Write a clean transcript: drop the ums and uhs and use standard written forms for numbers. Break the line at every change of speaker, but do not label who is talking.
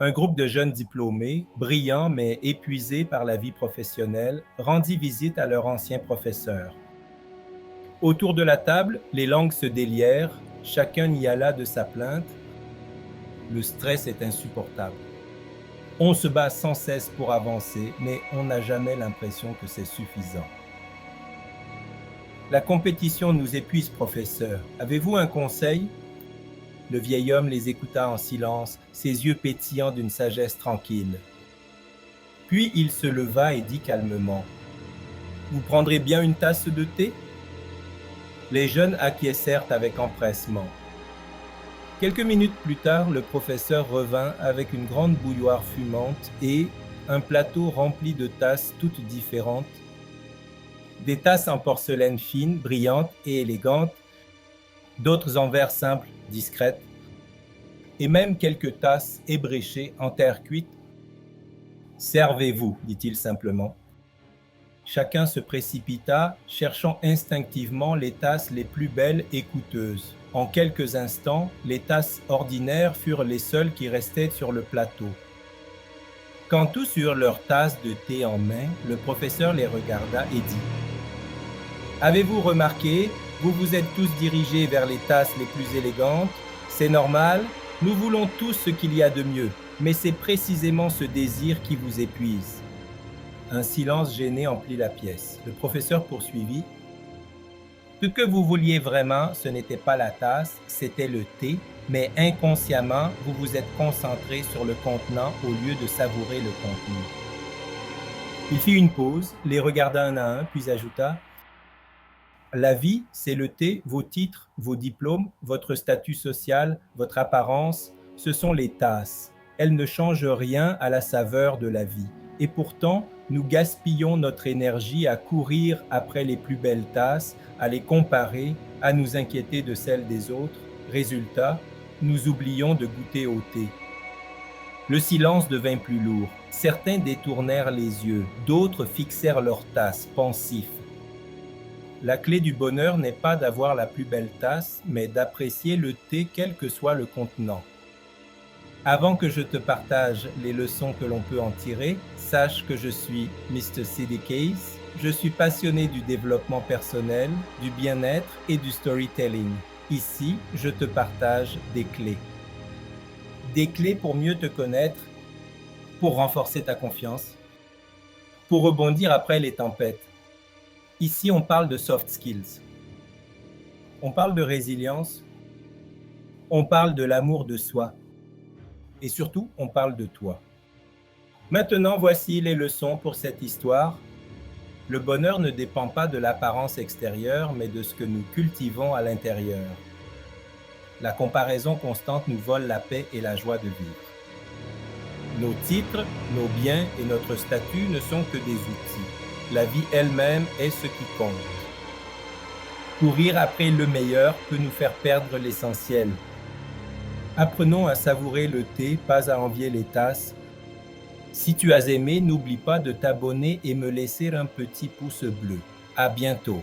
Un groupe de jeunes diplômés, brillants mais épuisés par la vie professionnelle, rendit visite à leur ancien professeur. Autour de la table, les langues se délièrent, chacun y alla de sa plainte. Le stress est insupportable. On se bat sans cesse pour avancer, mais on n'a jamais l'impression que c'est suffisant. La compétition nous épuise, professeur. Avez-vous un conseil? Le vieil homme les écouta en silence, ses yeux pétillants d'une sagesse tranquille. Puis il se leva et dit calmement: Vous prendrez bien une tasse de thé? Les jeunes acquiescèrent avec empressement. Quelques minutes plus tard, le professeur revint avec une grande bouilloire fumante et un plateau rempli de tasses toutes différentes, des tasses en porcelaine fine, brillante et élégante, d'autres en verre simple, discrète, et même quelques tasses ébréchées en terre cuite. Servez-vous, dit-il simplement. Chacun se précipita, cherchant instinctivement les tasses les plus belles et coûteuses. En quelques instants, les tasses ordinaires furent les seules qui restaient sur le plateau. Quand tous eurent leurs tasses de thé en main, le professeur les regarda et dit: Avez-vous remarqué, vous vous êtes tous dirigés vers les tasses les plus élégantes. C'est normal, nous voulons tous ce qu'il y a de mieux, mais c'est précisément ce désir qui vous épuise. Un silence gêné emplit la pièce. Le professeur poursuivit: Ce que vous vouliez vraiment, ce n'était pas la tasse, c'était le thé, mais inconsciemment, vous vous êtes concentré sur le contenant au lieu de savourer le contenu. Il fit une pause, les regarda un à un, puis ajouta: La vie, c'est le thé, vos titres, vos diplômes, votre statut social, votre apparence, ce sont les tasses. Elles ne changent rien à la saveur de la vie. Et pourtant, nous gaspillons notre énergie à courir après les plus belles tasses, à les comparer, à nous inquiéter de celles des autres. Résultat, nous oublions de goûter au thé. Le silence devint plus lourd. Certains détournèrent les yeux, d'autres fixèrent leurs tasses, pensifs. La clé du bonheur n'est pas d'avoir la plus belle tasse, mais d'apprécier le thé quel que soit le contenant. Avant que je te partage les leçons que l'on peut en tirer, sache que je suis Mr. C.D. Case. Je suis passionné du développement personnel, du bien-être et du storytelling. Ici, je te partage des clés. Des clés pour mieux te connaître, pour renforcer ta confiance, pour rebondir après les tempêtes. Ici, on parle de soft skills. On parle de résilience. On parle de l'amour de soi. Et surtout, on parle de toi. Maintenant, voici les leçons pour cette histoire. Le bonheur ne dépend pas de l'apparence extérieure, mais de ce que nous cultivons à l'intérieur. La comparaison constante nous vole la paix et la joie de vivre. Nos titres, nos biens et notre statut ne sont que des outils. La vie elle-même est ce qui compte. Courir après le meilleur peut nous faire perdre l'essentiel. Apprenons à savourer le thé, pas à envier les tasses. Si tu as aimé, n'oublie pas de t'abonner et me laisser un petit pouce bleu. À bientôt.